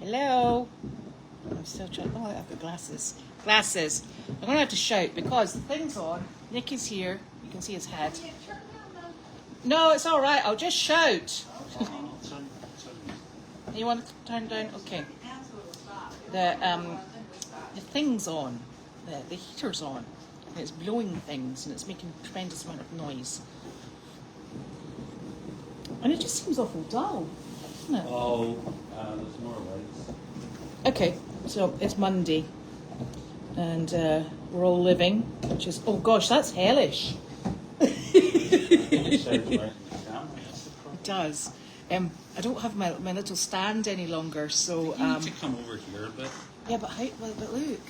Hello. I'm still trying. Oh, I've got glasses. Glasses. I'm going to have to shout because the thing's on. Nick is here. You can see his head. No, it's all right. I'll just shout. You want to turn down? Okay. The thing's on. The heater's on. And it's blowing things and it's making a tremendous amount of noise. And it just seems awful dull, doesn't it? Oh, there's more lights. Okay, so it's Monday, and we're all living, which is, oh gosh, that's hellish. It It does. I don't have my little stand any longer, so You need to come over here a bit. yeah. But how? Well, but look,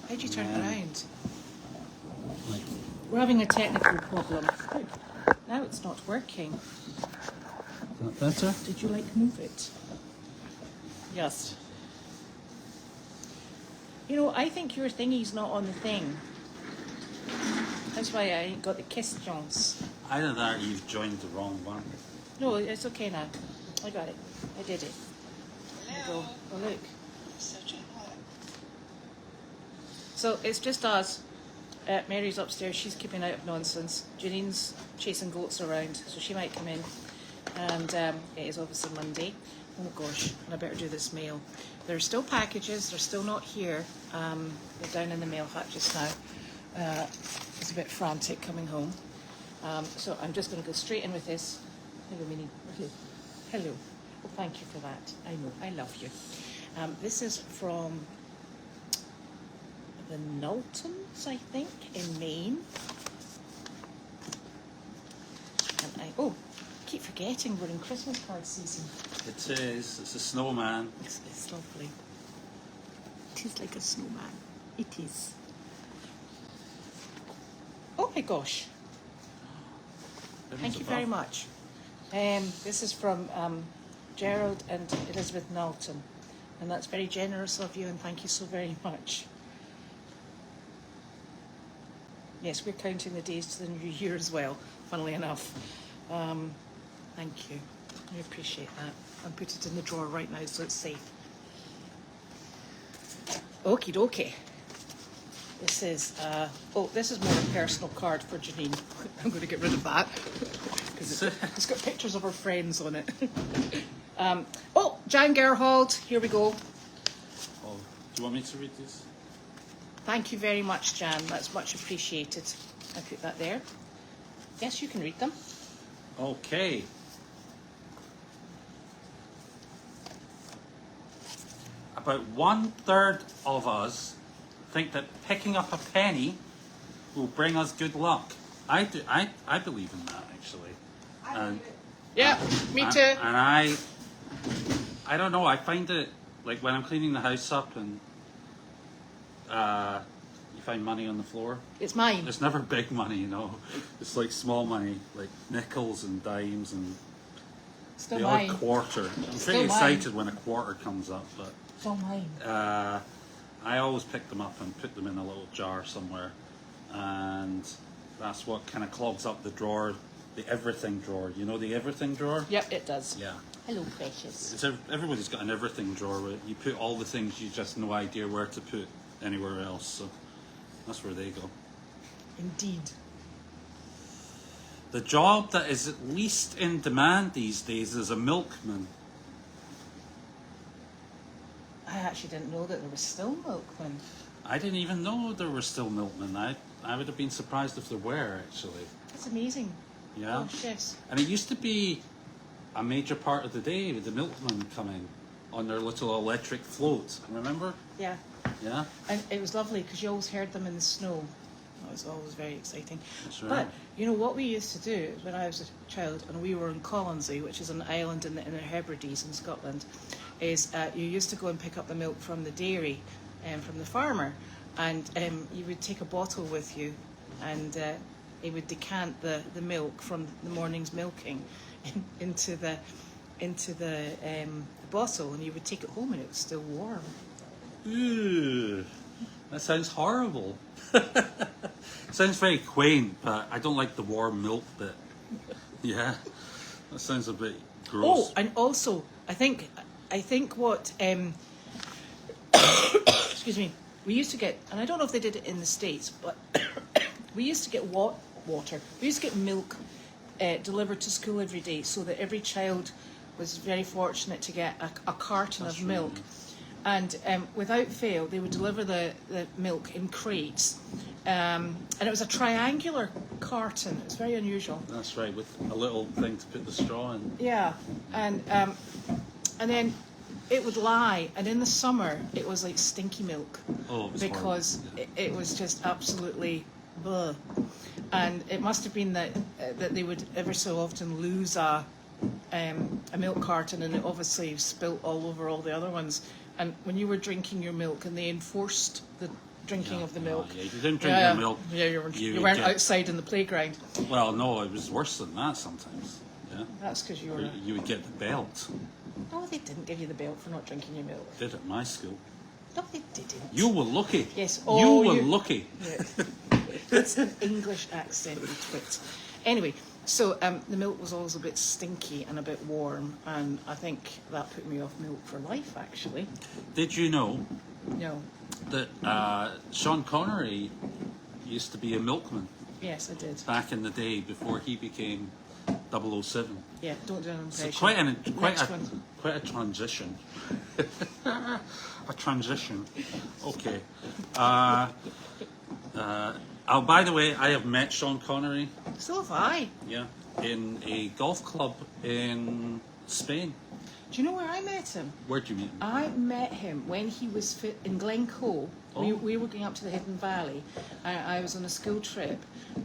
how do you turn it Yeah. around? We're having a technical problem. Now it's not working. Is that better? Did you move it? Yes. You know, I think your thingy's not on the thing. That's why I ain't got the questions. Either that or you've joined the wrong one. No, it's okay now. I got it. I did it. There you go. Oh, look. So it's just us. Mary's upstairs. She's keeping out of nonsense. Janine's chasing goats around, so she might come in. And it is obviously Monday. Oh gosh, and I better do this mail. There are still packages. They're still not here. They're down in the mail hut just now. It's a bit frantic coming home. So I'm just going to go straight in with this. Hello, Minnie. Okay. Hello. Well, thank you for that. I know. I love you. This is from the Knowltons, I think, in Maine. And I keep forgetting we're in Christmas card season. It is. It's a snowman. It's lovely. It is like a snowman. It is. Oh my gosh. Thank you very much. This is from Gerald and Elizabeth Knowlton. And that's very generous of you, and thank you so very much. Yes, we're counting the days to the new year as well, funnily enough. Thank you. I appreciate that. I'll put it in the drawer right now so it's safe. Okie dokie. This is, this is more a personal card for Janine. I'm going to get rid of that because it's got pictures of her friends on it. Jan Gerhold, here we go. Oh, do you want me to read this? Thank you very much, Jan. That's much appreciated. I put that there. Yes, you can read them. Okay. About 1/3 of us think that picking up a penny will bring us good luck. I believe in that, actually. And Yeah, me too. And I don't know. I find it like when I'm cleaning the house up and you find money on the floor. It's mine. It's never big money, you know. It's like small money, like nickels and dimes and Still the mine. odd quarter. I'm Still pretty mine. excited when a quarter comes up, but Still mine. I always pick them up and put them in a little jar somewhere, and that's what kind of clogs up the drawer, the everything drawer. You know the everything drawer? Yep, it does. Yeah. Hello, precious. Everybody's got an everything drawer where you put all the things you just no idea where to put anywhere else. So that's where they go. Indeed. The job that is at least in demand these days is a milkman. I actually didn't know that there was still milkmen. I didn't even know there were still milkmen. I would have been surprised if there were, actually. That's amazing. Yeah. Oh, yes. And it used to be a major part of the day with the milkmen coming on their little electric floats. Remember? Yeah. Yeah. And it was lovely because you always heard them in the snow. That was always very exciting. That's right. But you know what we used to do when I was a child, and we were in Colonsay, which is an island in the Hebrides in Scotland, is you used to go and pick up the milk from the dairy, from the farmer, and you would take a bottle with you, and he would decant the milk from the morning's milking into the bottle, and you would take it home, and it was still warm. Ooh, that sounds horrible. Sounds very quaint, but I don't like the warm milk bit. Yeah, that sounds a bit gross. Oh, and also, I think what excuse me, we used to get, and I don't know if they did it in the States, but we used to get water. We used to get milk delivered to school every day, so that every child was very fortunate to get a carton of milk. And without fail, they would deliver the milk in crates. And it was a triangular carton. It was very unusual. That's right, with a little thing to put the straw in. Yeah, and then it would lie, and in the summer it was like stinky milk. Oh, it was because it was just absolutely bleh. And it must have been that they would ever so often lose a milk carton, and it obviously spilt all over all the other ones. And when you were drinking your milk, and they enforced the drinking of the milk. Yeah, you didn't drink your milk. Yeah, you weren't outside in the playground. Well, no, it was worse than that sometimes. Yeah. That's because you were. You would get the belt. No, they didn't give you the belt for not drinking your milk. Did at my school. No, they didn't. You were lucky. Yes. You were lucky. Yeah. It's an English accent, you twit. Anyway, so the milk was always a bit stinky and a bit warm, and I think that put me off milk for life, actually. Did you know No. that Sean Connery used to be a milkman Yes, I did. back in the day before he became 007? Yeah, don't do an impression. So quite a transition. A transition. Okay. Oh, by the way, I have met Sean Connery. So have I. Yeah, in a golf club in Spain. Do you know where I met him? Where'd you meet him? I met him when he was in Glencoe. Oh. We were going up to the Hidden Valley. I was on a school trip,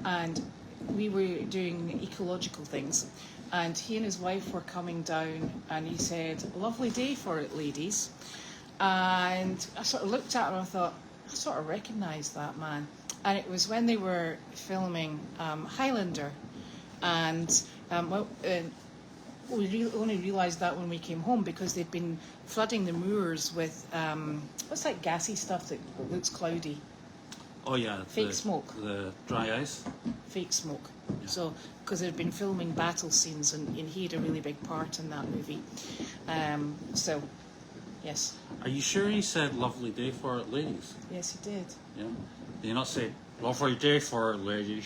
and we were doing ecological things. And he and his wife were coming down, and he said, "Lovely day for it, ladies." And I sort of looked at him and I thought, I sort of recognised that man. And it was when they were filming Highlander, and we only realised that when we came home, because they'd been flooding the moors with what's that gassy stuff that looks cloudy? Oh yeah, Fake smoke. The dry ice. Fake smoke. Yeah. So, because they'd been filming battle scenes, and he had a really big part in that movie. So, yes. Are you sure he said "lovely day for it, ladies"? Yes, he did. Yeah. Did he not say "lovely day for it, ladies"?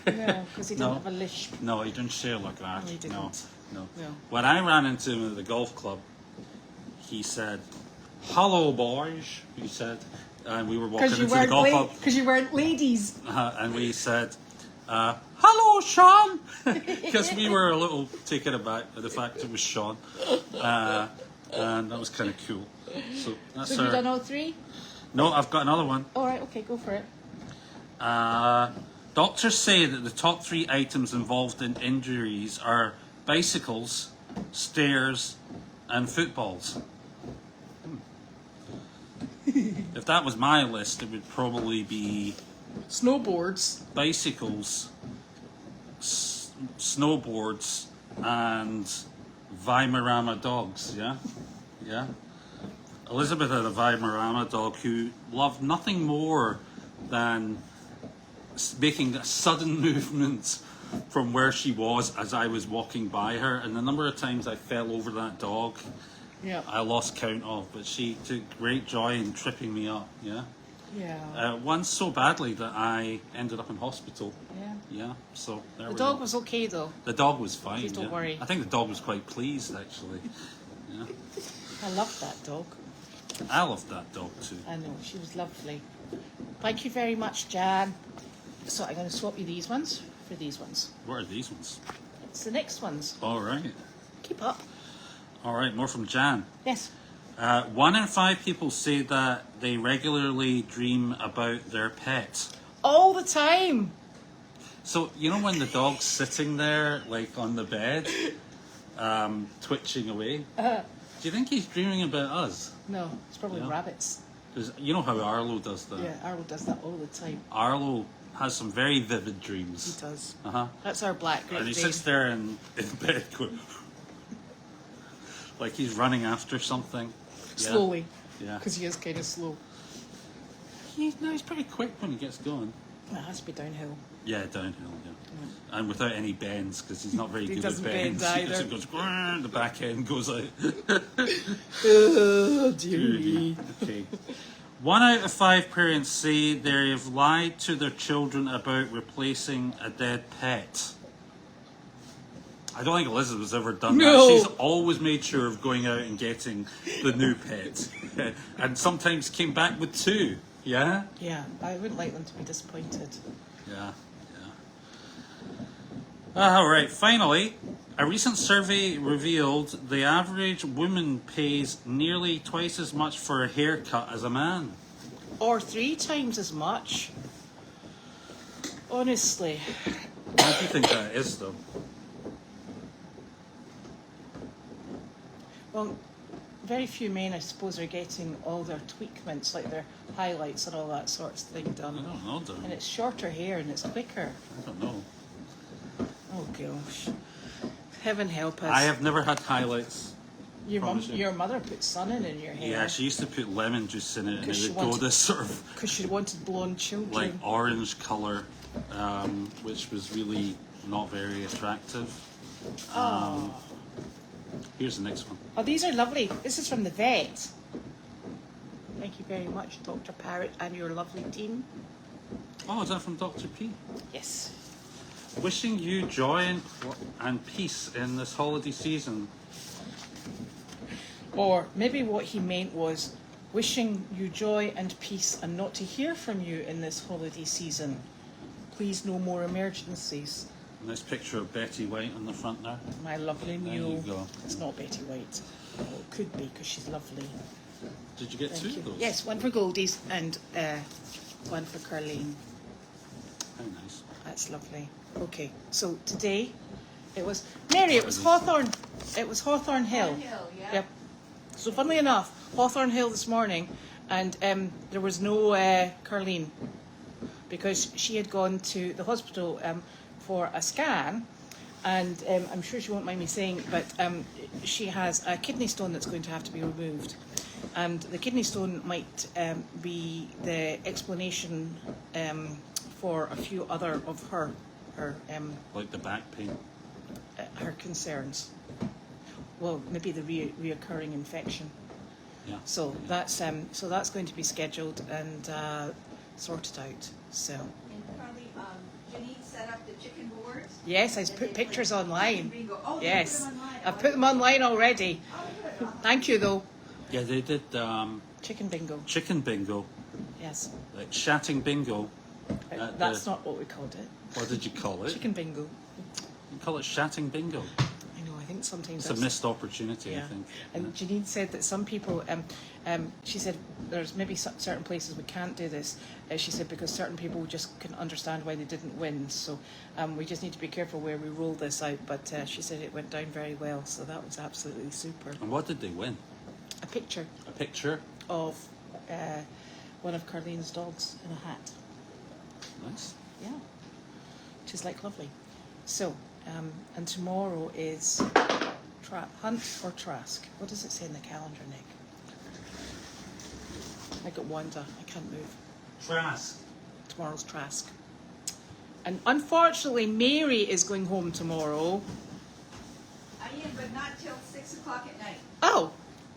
No, because he didn't No. have a lisp. No, he didn't say it like that. No, he didn't. No. No. When I ran into him at the golf club, he said, "Hello, boys," he said. And we were walking into the golf club. Because you weren't ladies. And we said, "Hello, Sean," because we were a little taken aback by the fact it was Sean. And that was kind of cool. So that's So have you done all three? No, I've got another one. All right, okay, go for it. Doctors say that the top 3 items involved in injuries are bicycles, stairs, and footballs. If that was my list, it would probably be Snowboards. bicycles, snowboards, and Weimaraner dogs. Yeah, yeah. Elizabeth had a Weimaraner dog who loved nothing more than making a sudden movement from where she was as I was walking by her, and the number of times I fell over that dog, Yeah. I lost count of. But she took great joy in tripping me up. Yeah. Yeah. Once so badly that I ended up in hospital. Yeah. Yeah. So there The we dog go. was okay though. The dog was fine. Please don't yeah. worry. I think the dog was quite pleased actually. Yeah. I loved that dog. I loved that dog too. I know, she was lovely. Thank you very much, Jan. So I'm going to swap you these ones for these ones. What are these ones? It's the next ones. All right. Keep up. All right. More from Jan. Yes. 1 in 5 people say that they regularly dream about their pet. All the time. So, you know when the dog's sitting there, like on the bed, twitching away? Do you think he's dreaming about us? No, it's probably Yeah. rabbits. Because you know how Arlo does that? Yeah, Arlo does that all the time. Arlo has some very vivid He dreams. does. Uh-huh. That's our black And Great he Dane. sits there in bed going, like he's running after something. Yeah. Slowly. Yeah. Because he is kind of slow. He's pretty quick when he gets going. It has to be downhill. Yeah, downhill, yeah. And without any bends, because he's not very He good at doesn't bend bends. either. It goes, "Grrr," the back end goes out. Oh, dear me. Okay. 1 out of 5 parents say they have lied to their children about replacing a dead pet. I don't think Elizabeth's ever done No. that. She's always made sure of going out and getting the new pet. And sometimes came back with 2. Yeah? Yeah, I wouldn't like them to be disappointed. Yeah. All right, finally, a recent survey revealed the average woman pays nearly twice as much for a haircut as a man. Or 3 times as much. Honestly. Why do you think that is, though? Well, very few men, I suppose, are getting all their tweakments, like their highlights and all that sort of thing I done. don't know, And Don. it's shorter hair and it's quicker. I don't know. Oh gosh. Heaven help us. I have never had highlights. promise you. Your mother put sun in your hair. Yeah, she used to put lemon juice in it, and it 'Cause she would go wanted- this sort of Because she wanted blonde children. like orange colour, which was really not very attractive. Here's the next one. Oh, these are lovely. This is from the vet. Thank you very much, Dr. Parrott, and your lovely team. Oh, is that from Dr. P? Yes. Wishing you joy and peace in this holiday season. Or maybe what he meant was wishing you joy and peace and not to hear from you in this holiday season. Please, no more emergencies. Nice picture of Betty White on the front there. My lovely There mule. you go. It's not Betty White. Well, it could be because she's lovely. Did you get Thank 2 you. of those? Yes, one for Goldies and one for Carleen. How nice. That's lovely. Okay, so today it was Mary. It was Hawthorne. It was Hawthorne Hill. Yep. So funnily enough, Hawthorne Hill this morning, and there was no Carleen because she had gone to the hospital for a scan, and I'm sure she won't mind me saying, but she has a kidney stone that's going to have to be removed, and the kidney stone might be the explanation for a few other of her Like the back pain. her concerns. Well, maybe the reoccurring infection. Yeah. So that's going to be scheduled and sorted out. So And Carly, Janine set up the chicken boards. yes, I've And put then pictures like online. chicken bingo. Oh, you Yes, put them online. I've put them online already. Oh, good. Thank you though. Yeah, they did Chicken bingo. chicken bingo, Yes, like shatting bingo. that's not what we called it. What did you call it? Chicken bingo. You call it shatting bingo. I know. I think sometimes It's a that's- missed opportunity, I Yeah, think. and Janine said that some people, she said there's maybe certain places we can't do this. She said because certain people just couldn't understand why they didn't win. So we just need to be careful where we roll this out. But she said it went down very well, so that was absolutely super. And what did they win? A picture A picture? of one of Carlene's dogs in a hat. Nice. Yeah, which is like lovely. So, and tomorrow is Hunt or Trask. What does it say in the calendar, Nick? I got Wanda. I can't move. Trask. Tomorrow's Trask. And unfortunately, Mary is going home tomorrow. I am, but not till 6 o'clock at night. Oh,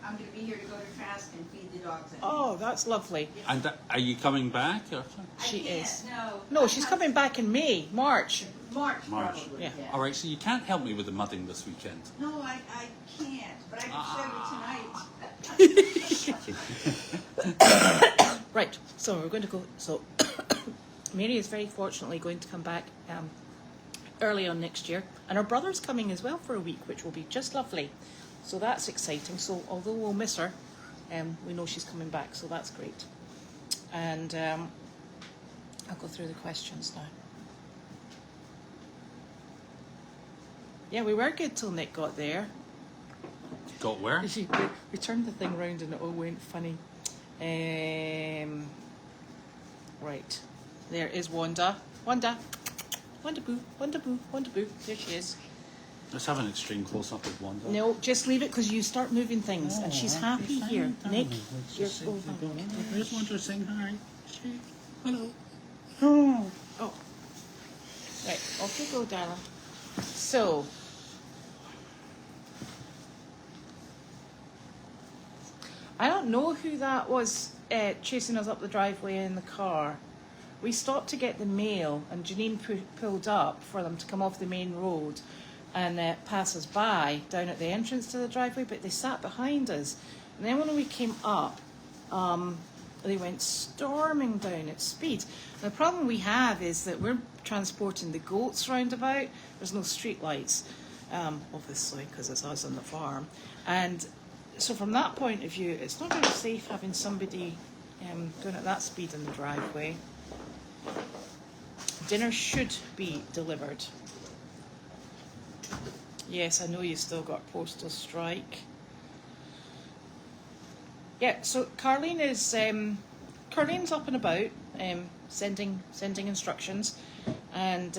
I'm going to be here to go to Trask and feed the dogs. at oh, night. that's lovely. And are you coming back? Or? She I can't, is. No. No, she's coming back in May, March. March, March. probably. Yeah. All right, so you can't help me with the mudding this weekend. No, I can't, but I can show you tonight. Right, so we're going to go. So Mary is very fortunately going to come back early on next year, and her brother's coming as well for a week, which will be just lovely. So that's exciting. So although we'll miss her, we know she's coming back, so that's great. And I'll go through the questions now. Yeah, we were good till Nick got there. Got where? We turned the thing round and it all went funny. Right, there is Wanda. Wanda boo, Wanda boo, Wanda boo. There she is. Let's have an extreme close-up of Wanda. No, just leave it because you start moving things, and she's happy here. Nick, you're There's Wanda saying hi. Hello. oh, Right, off you go, darling. So, I don't know who that was chasing us up the driveway in the car. We stopped to get the mail, and Janine pulled up for them to come off the main road and pass us by down at the entrance to the driveway, but they sat behind us. And then when we came up, they went storming down at speed. The problem we have is that we're transporting the goats round about. There's no street lights, obviously, because it's us on the farm. And so from that point of view, it's not very safe having somebody going at that speed in the driveway. Dinner should be delivered. Yes, I know you've still got postal strike. Yeah, so Carlene is Carlene's up and about, sending instructions, and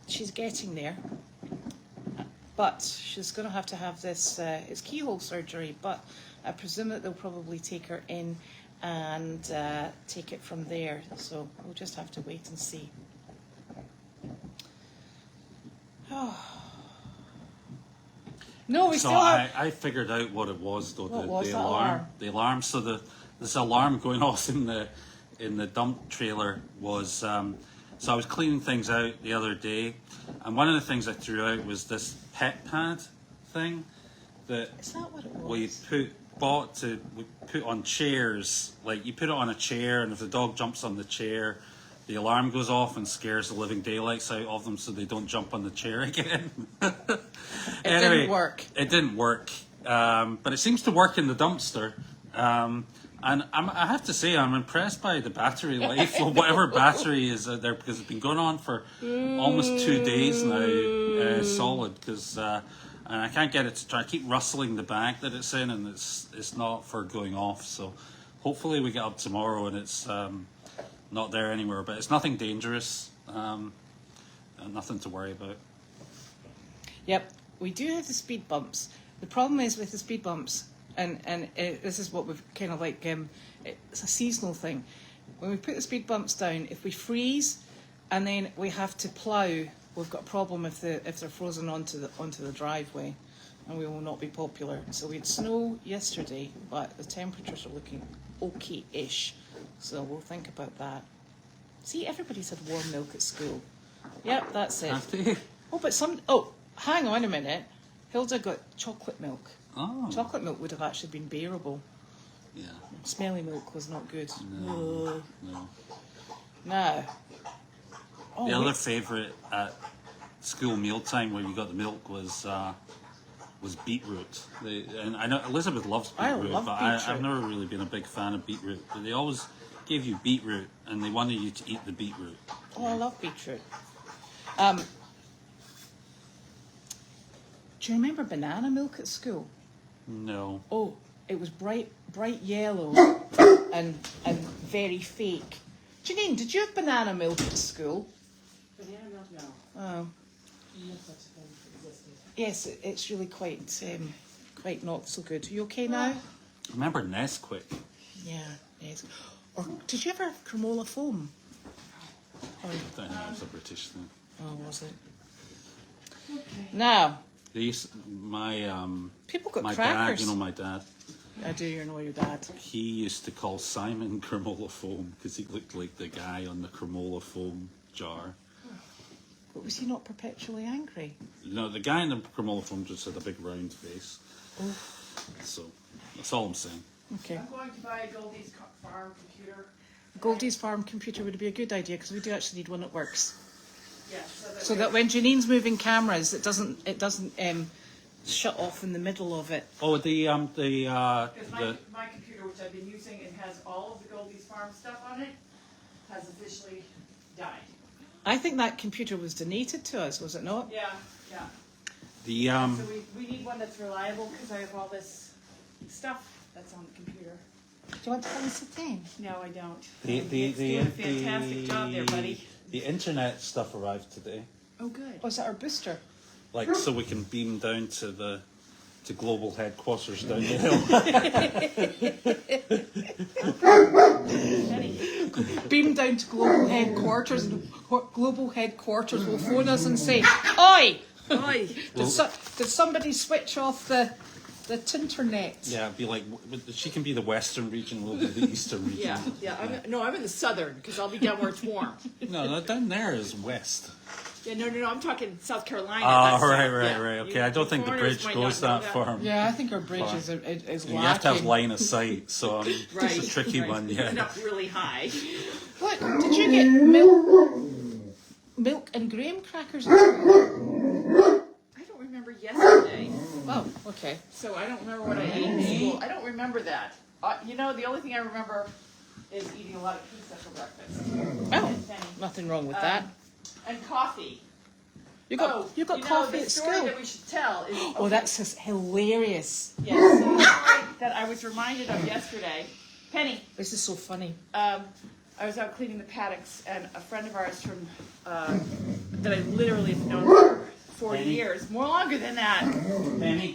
she's getting there. But she's going to have this. It's keyhole surgery, but I presume that they'll probably take her in and take it from there. So we'll just have to wait and see. Oh. No, we still have... I figured out what it was though. What was the that alarm? The alarm. So this alarm going off in the dump trailer was. So I was cleaning things out the other day, and one of the things I threw out was this pet pad thing that Is that what it was? we put on chairs. Like you put it on a chair, and if the dog jumps on the chair, the alarm goes off and scares the living daylights out of them, so they don't jump on the chair again. Anyway, didn't work. It didn't work, but it seems to work in the dumpster. And I have to say, I'm impressed by the battery life, or whatever battery is out there, because it's been going on for almost 2 days now, solid. Because and I can't get it to try. I keep rustling the bag that it's in, and it's not for going off. So hopefully we get up tomorrow and it's not there anywhere. But it's nothing dangerous, and nothing to worry about. Yep, we do have the speed bumps. The problem is with the speed bumps. And this is what we've kind of like, it's a seasonal thing. When we put the speed bumps down, if we freeze and then we have to plough, we've got a problem if they're frozen onto the driveway, and we will not be popular. So we had snow yesterday, but the temperatures are looking okay-ish. So we'll think about that. See, everybody's had warm milk at school. Yep, that's it. Have they? Hang on a minute. Hilda got chocolate milk. Oh. Chocolate milk would have actually been bearable. Yeah. Smelly milk was not good. No. No. Oh, The other favourite at school mealtime where you got the milk was beetroot. And I know Elizabeth loves I beetroot, love but beetroot. I've never really been a big fan of beetroot. But they always gave you beetroot, and they wanted you to eat the beetroot. Oh, I love beetroot. Do you remember banana milk at school? No. Oh, it was bright yellow and very fake. Janine, did you have banana milk at school? Banana milk, no. Oh. Yes, it's really quite not so good. Are you okay now? Remember Nesquik? Yeah, yes. Or did you ever have cremola foam? I don't think it was a British thing. Oh, was it? Okay. Now, people got my crackers. dad, my dad, I do, you know your dad. he used to call Simon cremola foam because he looked like the guy on the cremola foam jar. But was he not perpetually angry? No, the guy in the cremola foam just had a big round face. Oh. So that's all I'm saying. Okay. I'm going to buy Goldy's farm computer. Goldie's farm computer would be a good idea because we do actually need one that works. Yeah, So that when Janine's moving cameras, it doesn't shut off in the middle of it. Oh, Because my computer, which I've been using and has all of the Goldy's farm stuff on it, has officially died. I think that computer was donated to us, was it not? Yeah. the So we need one that's reliable because I have all this stuff that's on the computer. Do you want to come and sit in? No, I don't. the It's doing a fantastic job there, buddy. The internet stuff arrived today, Oh, good. Was that our booster? like so we can beam down to global headquarters down the hill. beam down to global headquarters, and global headquarters will phone us and say, "Oi, oi, did somebody switch off the internet?" Yeah, it'd be like, she can be the western region, we'll be the eastern region. Yeah. I'm in the southern because I'll be down where it's warm. No, down there is west. Yeah, no. I'm talking South Carolina. Oh, right. Yeah. Okay, I don't think the foreigners bridge might goes not know that far. Yeah, I think our bridge is You lacking. have to have line of sight, so Right, it's a tricky right. one. It's Yeah. up really high. What? Did you get milk and graham crackers? I don't remember yesterday, Oh, okay. so I don't remember what I ate in school. I don't remember that. The only thing I remember is eating a lot of pizza for breakfast. Oh, And Penny. nothing wrong with that. And coffee. You got coffee the at story school. that we should tell is Oh, that's just hilarious. yes, so the story that I was reminded of yesterday. Penny, This is so funny. I was out cleaning the paddocks, and a friend of ours from that I literally have known for 40 Penny? years, more longer than that, Penny,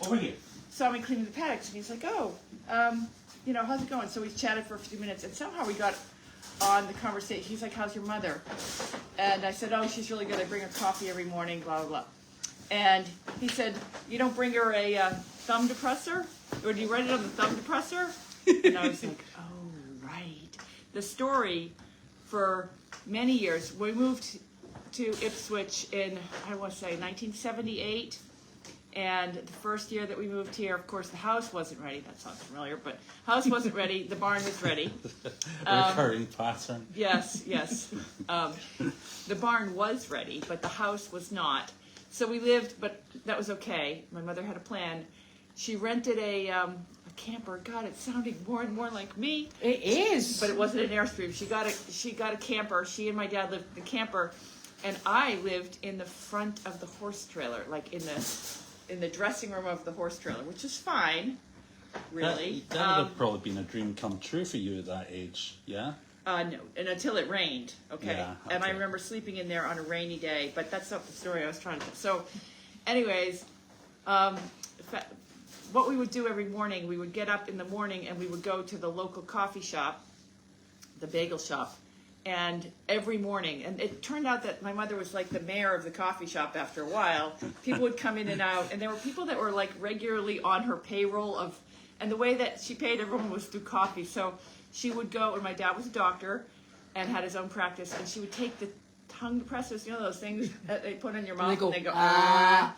over here. saw me cleaning the paddocks, and he's like, "Oh, how's it going?" So we chatted for a few minutes, and somehow we got on the conversation. He's like, "How's your mother?" And I said, "Oh, she's really good. I bring her coffee every morning, blah, blah, blah." And he said, "You don't bring her a thumb depressor? Or do you write it on the thumb depressor?" And I was like, "Oh, right." The story for many years, we moved to Ipswich in, I want to say, 1978. And the first year that we moved here, of course, the house wasn't ready. That sounds familiar, but house wasn't ready. The barn was ready. Recurring pattern. Yes. The barn was ready, but the house was not. So we lived, but that was okay. My mother had a plan. She rented a camper. God, it's sounding more and more like me. It is. But it wasn't an Airstream. She got a camper. She and my dad lived in the camper, and I lived in the front of the horse trailer, like in the dressing room of the horse trailer, which is fine, really. That would have probably been a dream come true for you at that age, yeah? No, and until it rained, okay? Yeah, And I okay. remember sleeping in there on a rainy day, but that's not the story I was trying to tell. So, anyways, what we would do every morning, we would get up in the morning and we would go to the local coffee shop, the bagel shop, and every morning, and it turned out that my mother was like the mayor of the coffee shop after a while. People would come in and out, and there were people that were like regularly on her payroll and the way that she paid everyone was through coffee. So she would go, and my dad was a doctor and had his own practice, and she would take the tongue depressors, those things that they put in your mouth, go, and they go, ah.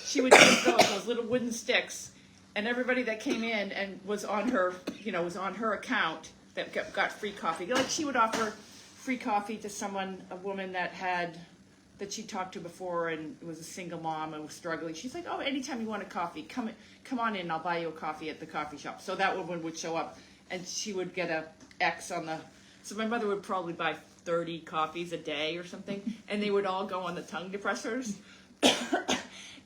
She would take those little wooden sticks, and everybody that came in and was on her, was on her account that got free coffee. Like she would offer free coffee to a woman that she talked to before and was a single mom and was struggling. She's like, "Oh, anytime you want a coffee, come on in, I'll buy you a coffee at the coffee shop." So that woman would show up, and she would get a X on the. So my mother would probably buy 30 coffees a day or something, and they would all go on the tongue depressors.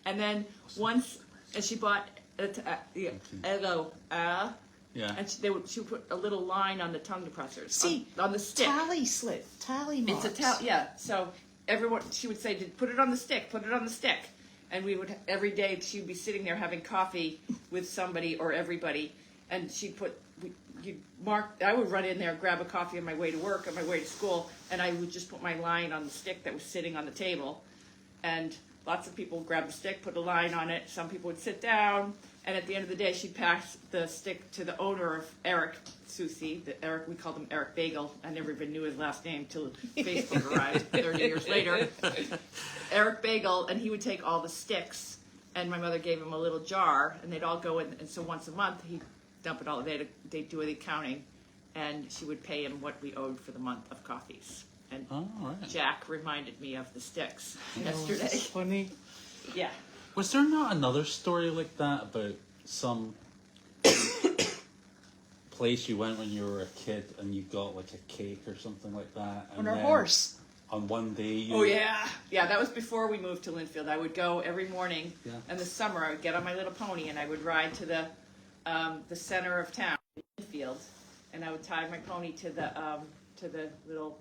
And then once, and she bought Yeah. and she would put a little line on the tongue depressors. See, on the stick. tally marks. It's yeah. So she would say, put it on the stick, and we would every day she'd be sitting there having coffee with somebody or everybody, and I would run in there, grab a coffee on my way to work, on my way to school, and I would just put my line on the stick that was sitting on the table, and lots of people would grab the stick, put a line on it. Some people would sit down. And at the end of the day, she'd pass the stick to the owner of Eric Susi. Eric, we called him Eric Bagel. I never even knew his last name till Facebook arrived 30 years later. Eric Bagel, and he would take all the sticks, and my mother gave him a little jar, and they'd all go in. And so once a month, he'd dump it all. They'd do the accounting, and she would pay him what we owed for the month of coffees. And right. Jack reminded me of the sticks yesterday. It's funny. Yeah. Was there not another story like that about some place you went when you were a kid and you got like a cake or something like that? On And our then horse. On one day you... Oh yeah, that was before we moved to Linfield. I would go every morning. Yeah. In the summer, I would get on my little pony and I would ride to the center of town, Linfield, and I would tie my pony to the little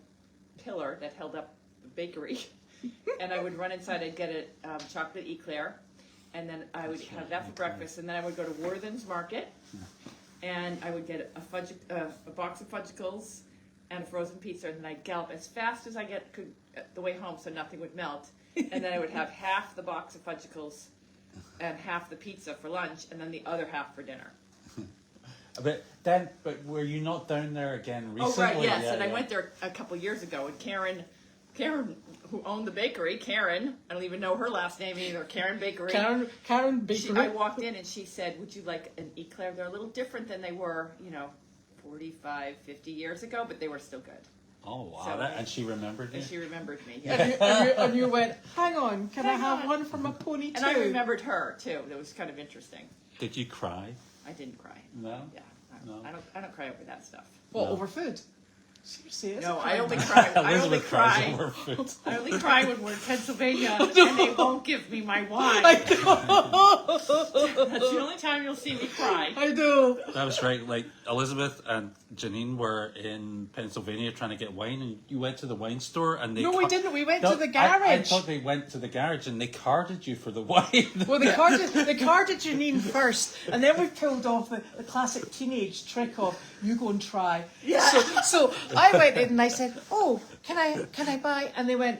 pillar that held up the bakery, and I would run inside. I'd get a chocolate eclair, and then I would have that for breakfast, and then I would go to Worthen's Market, and I would get a box of fudgicles and a frozen pizza, and then I'd gallop as fast as I could the way home so nothing would melt. And then I would have half the box of fudgicles and half the pizza for lunch, and then the other half for dinner. But were you not down there again recently? Oh, right, yes. Yeah, and I yeah. went there a couple years ago, and Karen, who owned the bakery, Karen, I don't even know her last name either, Karen Bakery. Karen Bakery. I walked in and she said, would you like an eclair? They're a little different than they were, 45, 50 years ago, but they were still good. Oh, wow. So- And she remembered you? And she remembered me. Yeah. And you went, hang on, can I Hang have on. one from a pony too? And I remembered her too. That was kind of interesting. Did you cry? I didn't cry. No? Yeah. No. I don't cry over that stuff. What, No. over food? Seriously, it's No, a I crime. only cry. I only Elizabeth cries cry. over food. I only cry when we're in Pennsylvania and they won't give me my wine. I know. That's the only time you'll see me cry. I know. That was right. Like, Elizabeth and Janine were in Pennsylvania trying to get wine, and you went to the wine store, and they... No, we didn't. We went No, to the I garage. thought they went to the garage, and they carded you for the wine. Well, they carded Janine first, and then we pulled off the classic teenage trick of you go and try. Yeah. So I went in and I said, "Oh, can I buy?" And they went,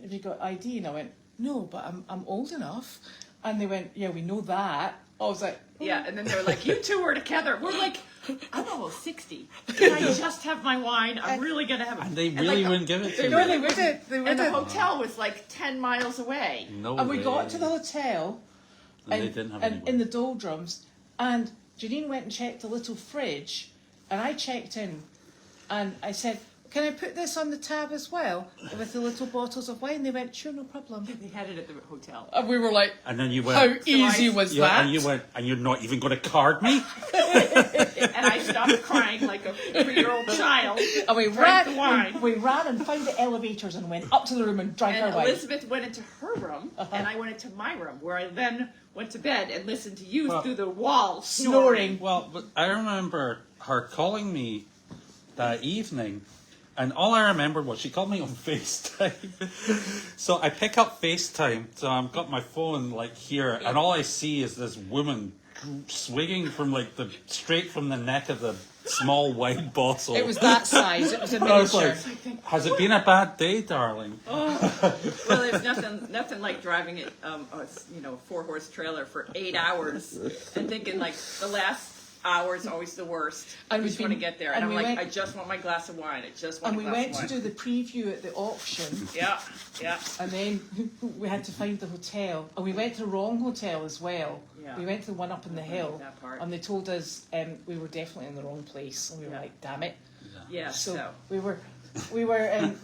"Have you got ID?" And I went, "No, but I'm old enough." And they went, "Yeah, we know that." I was like, "Oh." Yeah, and then they were like, you two were together. We're like, I'm almost 60. Can I just have my wine? I'm really going to have it. And they really like, wouldn't give it to No, you. they wouldn't. They And the wouldn't. hotel was like 10 miles away. No And we way. got to the hotel, And they didn't have any in the doldrums, and Janine went and checked the little fridge, and I checked in, and I said, "Can I put this on the tab as well with the little bottles of wine?" They went, "Sure, no problem." They had it at the hotel. And we were like, And then you went... "How easy was Yeah, that?" and you went, and you're not even going to card me? And I stopped crying like a 3-year-old child. And we drank ran, the wine. we ran and found the elevators and went up to the room and drank And our wine. Elizabeth went into her room, and I went into my room, where I then went to bed and listened to you Well, through the wall Snoring. Well, but I remember her calling me that evening, and all I remember was she called me on FaceTime. So I pick up FaceTime, so I've got my phone like here, and all I see is this woman swigging from like straight from the neck of the small wine bottle. It was that size. It was a I was miniature. like, has it been a bad day, darling? Well, there's nothing like driving it, a 4-horse trailer for 8 hours and thinking like the last hour is always the worst. And I we've just want to been- get there, and and I'm we like, went- I just want my glass of wine. I just want And a we glass went of to wine. do the preview at the auction. Yeah. And then we had to find the hotel, and we went to the wrong hotel as well. Yeah. We went to the one up in the hill, that part. and they told us we were definitely in the wrong place, and we were Yeah. like, "Damn it!" Yeah. So we were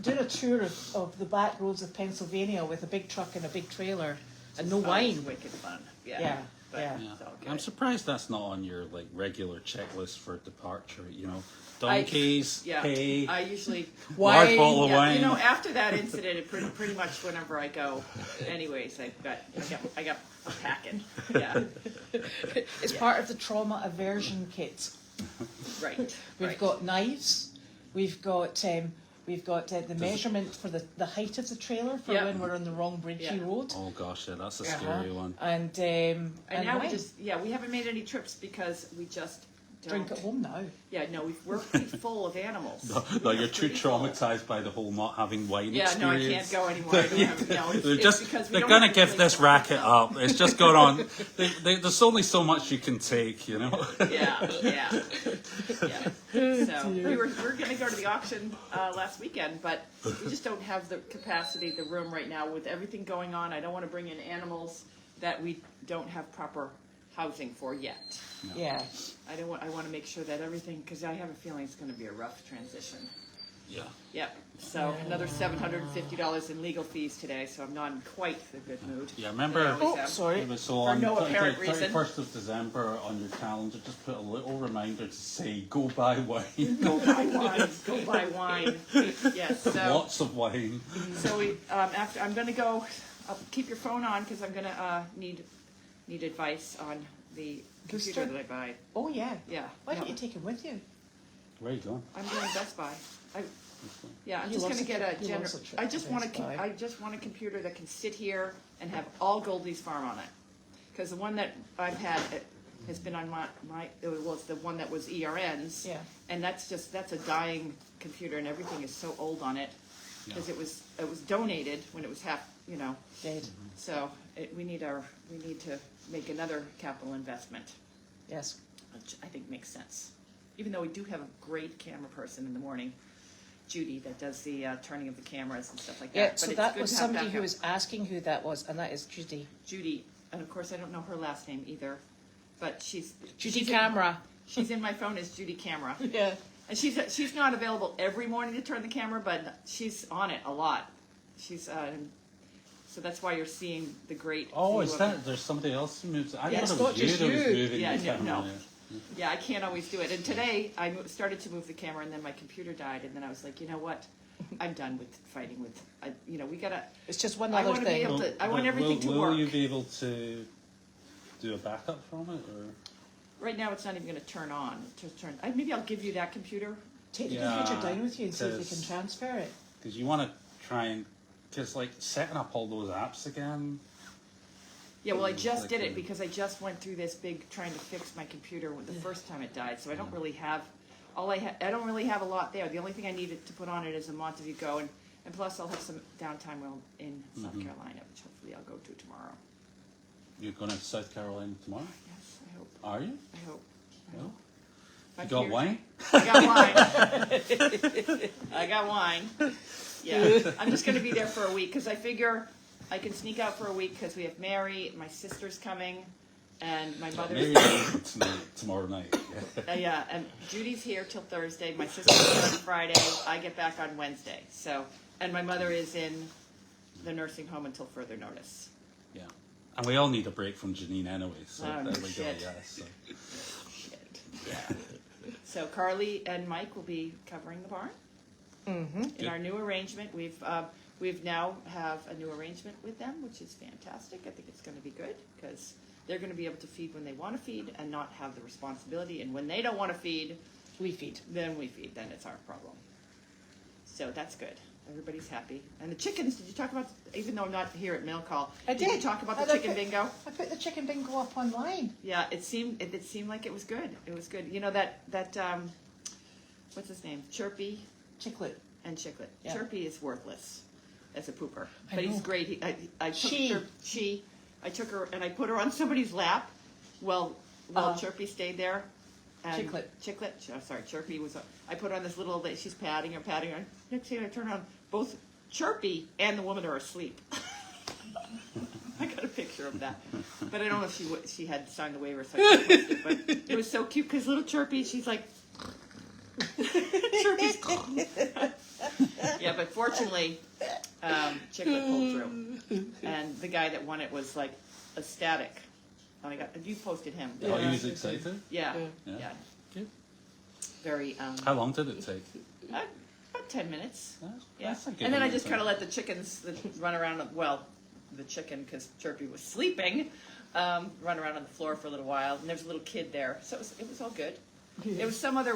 doing a tour of the back roads of Pennsylvania with a big truck and a big trailer, and no It's wine. wicked fun. Yeah. Yeah, But yeah. it's all good. I'm surprised that's not on your like regular checklist for departure. Donkeys, Yeah. hay, I usually. large Wine, bottle of Yeah, wine. after that incident, it pretty much whenever I go, anyways, I got a packing. Yeah. It's part of the trauma aversion kit. Right. We've right. got knives. We've got the measurement for the height of the trailer for Yeah. when we're on the wrong bridgy Yeah. road. Oh gosh, yeah, that's a scary one. And And now wine. we haven't made any trips because we just don't. Drink at home now. Yeah, no, we're pretty full of animals. No, you're too pretty full. traumatized by the whole not having wine Yeah, no, I experience. can't go anymore. I don't have, it's because we they're don't gonna have give really this full racket hotel. up. It's just going on. There's only so much you can take, Yeah. So we were going to go to the auction last weekend, but we just don't have the capacity, the room right now with everything going on. I don't want to bring in animals that we don't have proper housing for yet. Yeah. I want to make sure that everything, because I have a feeling it's going to be a rough transition. Yeah. Yep. So another $750 in legal fees today. So I'm not in quite the good mood. Yeah, remember- that I always Oh, have. sorry. It was so For on no apparent reason. 31st of December on your calendar, just put a little reminder to say, go buy wine. Go buy wine. Go buy wine. Yes. So. Lots of wine. So we after I'm gonna go. Keep your phone on because I'm gonna need advice on the computer Booster? that I buy. Oh yeah. Yeah. Why no, don't you take it with you? Where are you going? I'm going to Best Buy. I'm He just loves gonna get a he general. loves a trip I to just want Best Buy. I just want a computer that can sit here and have all Goldy's Farm on it. Because the one that I've had has been on my well, it's the one that was ERN's. Yeah. And that's a dying computer, and everything is so old on it because it was donated when it was half, Dead. So we need to make another capital investment, Yes. which I think makes sense. Even though we do have a great camera person in the morning, Judy, that does the turning of the cameras and stuff like that. Yeah, But so it's that good was to have somebody who backup. was asking who that was, and that is Judy. Judy, and of course I don't know her last name either, but she's Judy Camera. She's in my phone as Judy Camera, Yeah. and she's not available every morning to turn the camera, but she's on it a lot. She's so that's why you're seeing the great. Oh, view is of that it. there's somebody else who moves? I Yeah, thought it's it not was you just that was you. moving Yeah, the camera. no. Yeah. Yeah, I can't always do it. And today I started to move the camera, and then my computer died, and then I was like, you know what? I'm done with fighting with. We gotta. It's just one I other wanna be thing. able to. I want everything to will work. Will you be able to do a backup from it, or? Right now, it's not even going to turn on. Maybe I'll give you that computer. Take the Yeah, computer down with you and see if you 'cause- can transfer it. Because you want to try and, because like setting up all those apps again. Yeah, well, I just Like did it the- because I just went through this big trying to fix my computer the first time it died. So I don't really have I don't really have a lot there. The only thing I needed to put on it is a Montevideo, and plus I'll have some downtime while in South Carolina, which hopefully I'll go to tomorrow. You're going to South Carolina tomorrow? Yes, I hope. Are you? I hope. Well, If I you got hear- wine? I got wine. I got wine. Yeah, I'm just going to be there for a week because I figure I can sneak out for a week because we have Mary, my sister's coming, and my mother's. Maybe tomorrow night. Yeah. Yeah, and Judy's here till Thursday. My sister's here on Friday. I get back on Wednesday. So, and my mother is in the nursing home until further notice. Yeah. And we all need a break from Janine anyway, so Oh, there we shit. go, yeah. So. Shit. Yeah. So Carly and Mike will be covering the barn. Mm-hmm. In our new arrangement, we've now have a new arrangement with them, which is fantastic. I think it's going to be good because they're going to be able to feed when they want to feed and not have the responsibility. And when they don't want to feed, We feed. then we feed. Then it's our problem. So that's good. Everybody's happy. And the chickens, did you talk about, even though I'm not here at mail call, I did you talk about the chicken bingo? I put the chicken bingo up online. Yeah, it seemed like it was good. It was good. You know that what's his name? Chirpy Chiclet. and Chiclet. Yeah. Chirpy is worthless as a pooper, I but he's know. great. I took her and I put her on somebody's lap. While Chirpy stayed there. And Chiclet. Chirpy was. I put her on this little. She's patting her. Next thing I turn on, both Chirpy and the woman are asleep. I got a picture of that, but I don't know if she had signed the waiver, so I couldn't post it. But it was so cute because little Chirpy, she's like. Chirpy's yeah, but fortunately, Chiclet pulled through, and the guy that won it was like ecstatic. Oh my God, you posted him. Oh, he was excited? Yeah, Yeah. yeah. Good. Very. How long did it take? About 10 minutes. Yeah, That's a good and then I amount just of kind of time. let the chickens run around. Well, the chicken because Chirpy was sleeping, run around on the floor for a little while, and there was a little kid there, so it was all good. It was some other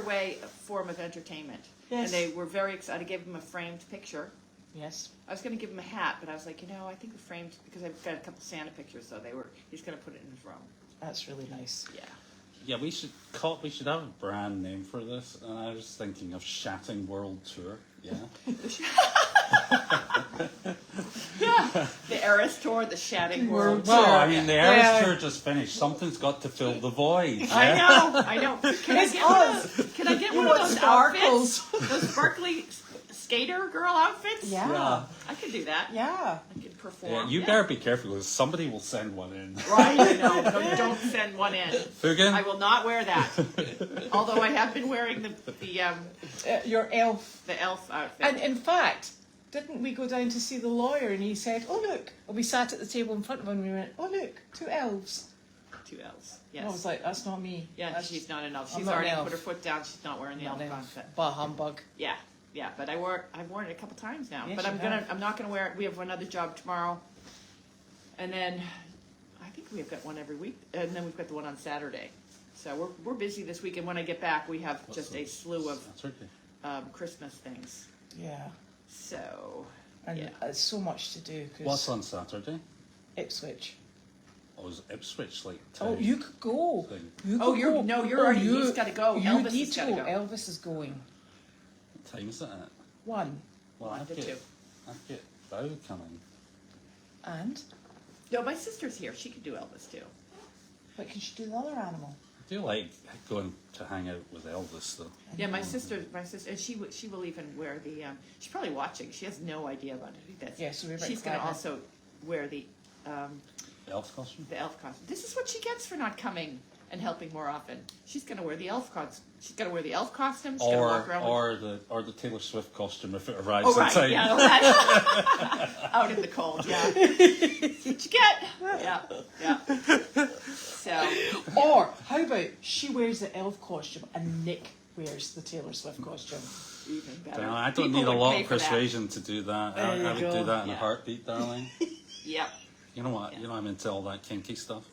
form of entertainment, Yes. and they were very excited. I gave them a framed picture. Yes. I was going to give him a hat, but I was like, I think the framed because I've got a couple Santa pictures, so he's going to put it in his room. That's really nice. Yeah. Yeah, we should have a brand name for this, and I was thinking of Shatting World Tour. Yeah. The Eras Tour, the Shatting World Tour. Well, I mean, the Eras Yeah. Tour just finished. Something's got to fill the void. Yeah? I know. Can I get one of those Sparkles. outfits? Those sparkly skater girl outfits? Yeah. Yeah. I could do that. Yeah. I could perform. Yeah, you better be careful because somebody will send one in. Right? I know. No, don't send one in. Fugan? I will not wear that. Although I have been wearing Your elf. the elf outfit. And in fact, didn't we go down to see the lawyer and he said, "Oh look," and we sat at the table in front of him and we went, "Oh look, two elves." 2 elves. And I was Yes. like, "That's not me." Yeah, That's she's not an elf. I'm She's not an already elf. put her foot down. She's not wearing the elf not an outfit. Bah humbug. Yeah, yeah, but I've worn it a couple times now. Yes, but you have. I'm not gonna wear it. We have another job tomorrow, and then I think we've got one every week, and then we've got the one on Saturday. So we're busy this week, and when I get back, we have just a slew of That's okay. Christmas things. Yeah. So And yeah, it's so much to do What's because on Saturday? Ipswich. Or is Ipswich like Oh, town you could go. thing? You Oh, could you're go. no, you're already. He's got to go. You Elvis need has to got to go. go. Elvis is going. What time is it at? 1. Well, One I'd to get, two. I'd get Bow coming. And? No, my sister's here. She could do Elvis too. But can she do the other animal? I do like going to hang out with Elvis though. Yeah, my sister, and she will even wear the. She's probably watching. She has no idea about it. Yeah, so we're she's going to also wear the Elf costume? the elf costume. This is what she gets for not coming and helping more often. She's going to wear the elf costume. She's going to wear the elf costume. She's going to walk around with. Or the Taylor Swift costume if it arrives Oh, in right, time. yeah, that- out in the cold, yeah. That's what you get. Yeah, yeah. So, Or, how about she wears the elf costume and Nick wears the Taylor Swift costume? even better. Well, I don't People need a would lot pay of for that. persuasion to do that. There you I would go. do that in a Yeah. heartbeat, darling. Yep. You know what? You know I'm into all that kinky stuff.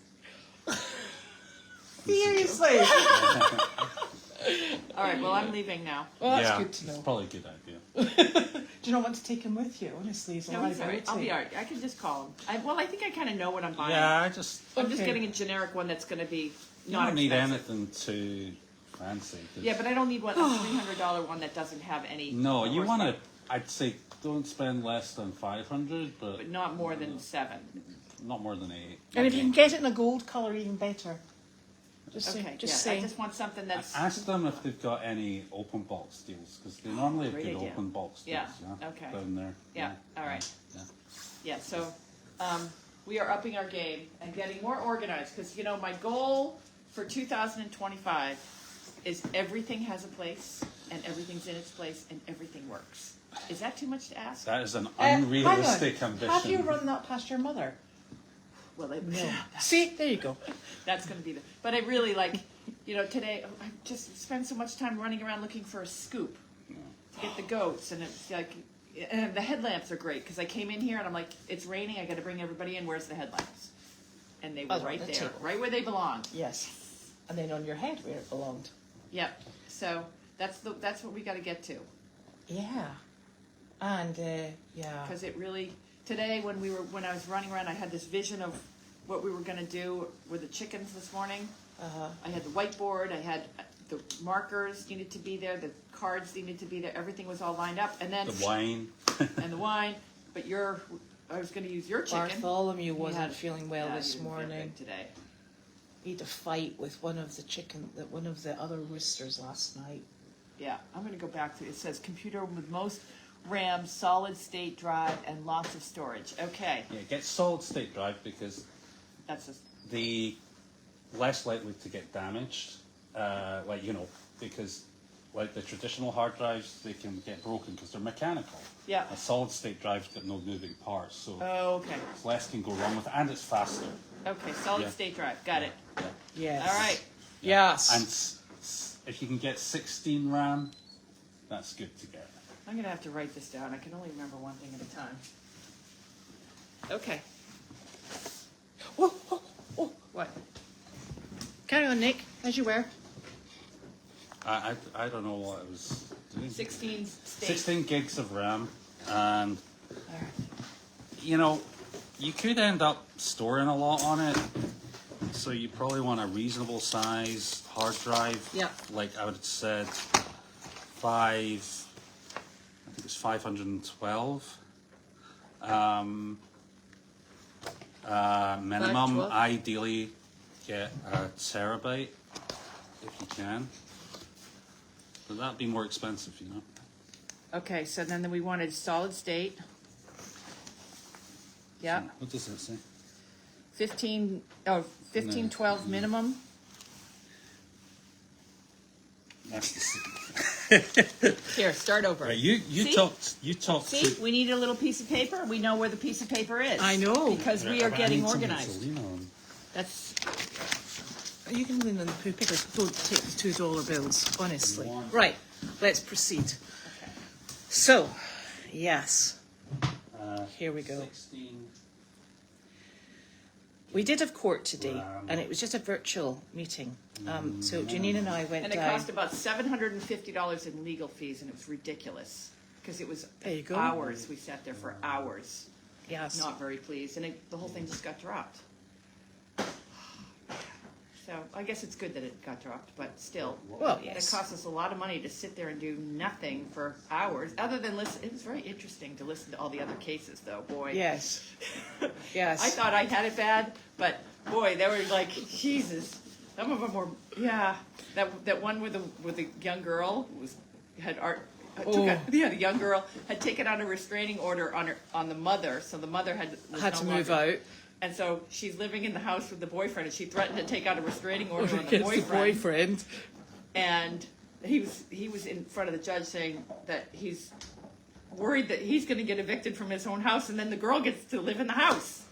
Seriously? All right, well, I'm leaving now. Well, that's yeah, good to know. it's probably a good idea. Do you not want to take him with you? Honestly, he's a No, he's all right. I'll liability. be all right. I can just call him. I think I kind of know what I'm buying. Yeah, I'm just Okay. getting a generic one that's going to be you not don't need expensive. anything too fancy. 'cause- Yeah, but I don't need one a $300 one that doesn't have any. No, you horsepower, want to. I'd say don't spend less than 500, but not more than 7. not more than 8. And if you can get it in a gold colour, even better. Just Okay, say, just yeah. saying. I just want something that's. Ask them if they've got any open box deals because they normally have Great good idea. open box deals. Yeah, okay. Down there. Yeah, all right. Yeah. Yeah, so we are upping our game and getting more organized because, you know, my goal for 2025 is everything has a place and everything's in its place and everything works. Is that too much to ask? That is an Hang on. unrealistic ambition. Have you run that past your mother? Well, No. See, there you go. that's going to be the. But I really like, you know, today I just spend so much time running around looking for a scoop to get the goats, and it's like, and the headlamps are great because I came in here and I'm like, it's raining, I got to bring everybody in. Where's the headlamps? And they were Oh, right the there, table. right where they belong. Yes. And then on your head where it belonged. Yep. So that's what we got to get to Yeah. And, yeah. because it really today when I was running around, I had this vision of what we were going to do with the chickens this morning. I had the whiteboard, I had the markers needed to be there, the cards needed to be there, everything was all lined up, and then The wine. and the wine. But I was going to use your chicken. Bartholomew He wasn't had- feeling well yeah, he this didn't feel morning. good today. He had a fight with one of the other roosters last night. Yeah, I'm going to go back to it. Says computer with most RAM, solid state drive, and lots of storage. Okay, Yeah, get solid state drive because that's just the less likely to get damaged. Because like the traditional hard drives, they can get broken because they're mechanical. yeah. A solid state drive's got no moving parts, so Oh, okay. less can go wrong with it, and it's faster. Okay, solid Yeah. state drive. Got it. Yeah. Yes. All right. Yes. And if you can get 16 RAM, that's good to get. I'm going to have to write this down. I can only remember one thing at a time. Okay. Oh, oh, oh. What? Carry on, Nick, as you were. I don't know what I was doing. 16 state. 16 gigs of RAM, and All right. you know, you could end up storing a lot on it. So you probably want a reasonable size hard drive. Yeah. Like I would have said, I think it's 512. Minimum, 512? ideally get a terabyte if you can. But that'd be more expensive, you know. Okay, so then we wanted solid state. Yeah. What does it say? 12 minimum. That's the Here, start over. right. You See? talked. See, we need a little piece of paper. We know where the piece of paper is. I know. Because we are getting organized. To lean on. That's You can lean on the paper. Don't take the $2 bills, honestly. One. Right, let's proceed. okay. So, yes, here we go. 16. We did have court today, Wow. and it was just a virtual meeting. So Janine and I went And it down. cost about $750 in legal fees, and it was ridiculous because it was There you go. hours. We sat there for hours, Yes. not very pleased, and the whole thing just got dropped. So I guess it's good that it got dropped, but still. Well, It yes. cost us a lot of money to sit there and do nothing for hours, other than listen. It was very interesting to listen to all the other cases, though. Boy, Yes. Yes. I thought I had it bad, but boy, they were like, Jesus. Some of them were, yeah. That one with the young girl had art. The young girl had taken out a restraining order on the mother, so the mother had to move out. and so she's living in the house with the boyfriend, and she threatened to take out a restraining order on the Against boyfriend. the boyfriend. And he was in front of the judge saying that he's worried that he's going to get evicted from his own house, and then the girl gets to live in the house.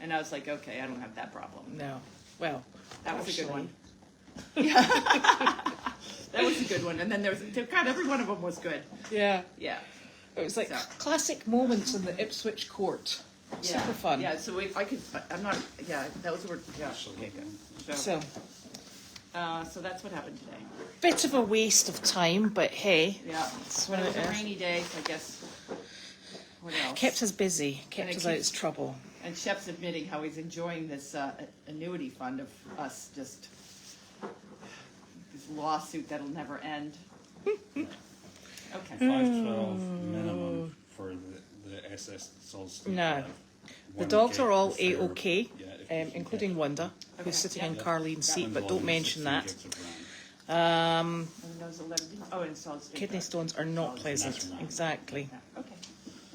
And I was like, okay, I don't have that problem. No. Well, That was a good actually, one. Yeah. That was a good one. And then God, every one of them was good. Yeah. Yeah. It was like So. classic moments in the Ipswich court. Yeah. Super fun. Yeah. So I'm not. Yeah. Those were. Yeah. Okay. Good. So, So that's what happened today. bit of a waste of time, but hey, Yeah. That's When what it was it a is. rainy day, I guess. What else? kept us busy, kept And it us out of keeps- trouble. And Shep's admitting how he's enjoying this annuity fund of us just this lawsuit that'll never end. Okay. 512 minimum for the SS Salisbury. No. Drive. The 1K dogs are all for A-OK, yeah, if you can including get- Wanda, Okay, who's sitting yeah. in Carlene's That seat, one's but don't 11, mention 16 that. gigs of RAM. Um, And those 11. Oh, and solid state. kidney drive. stones are not Solid pleasant. That's right. Exactly. Yeah. Okay.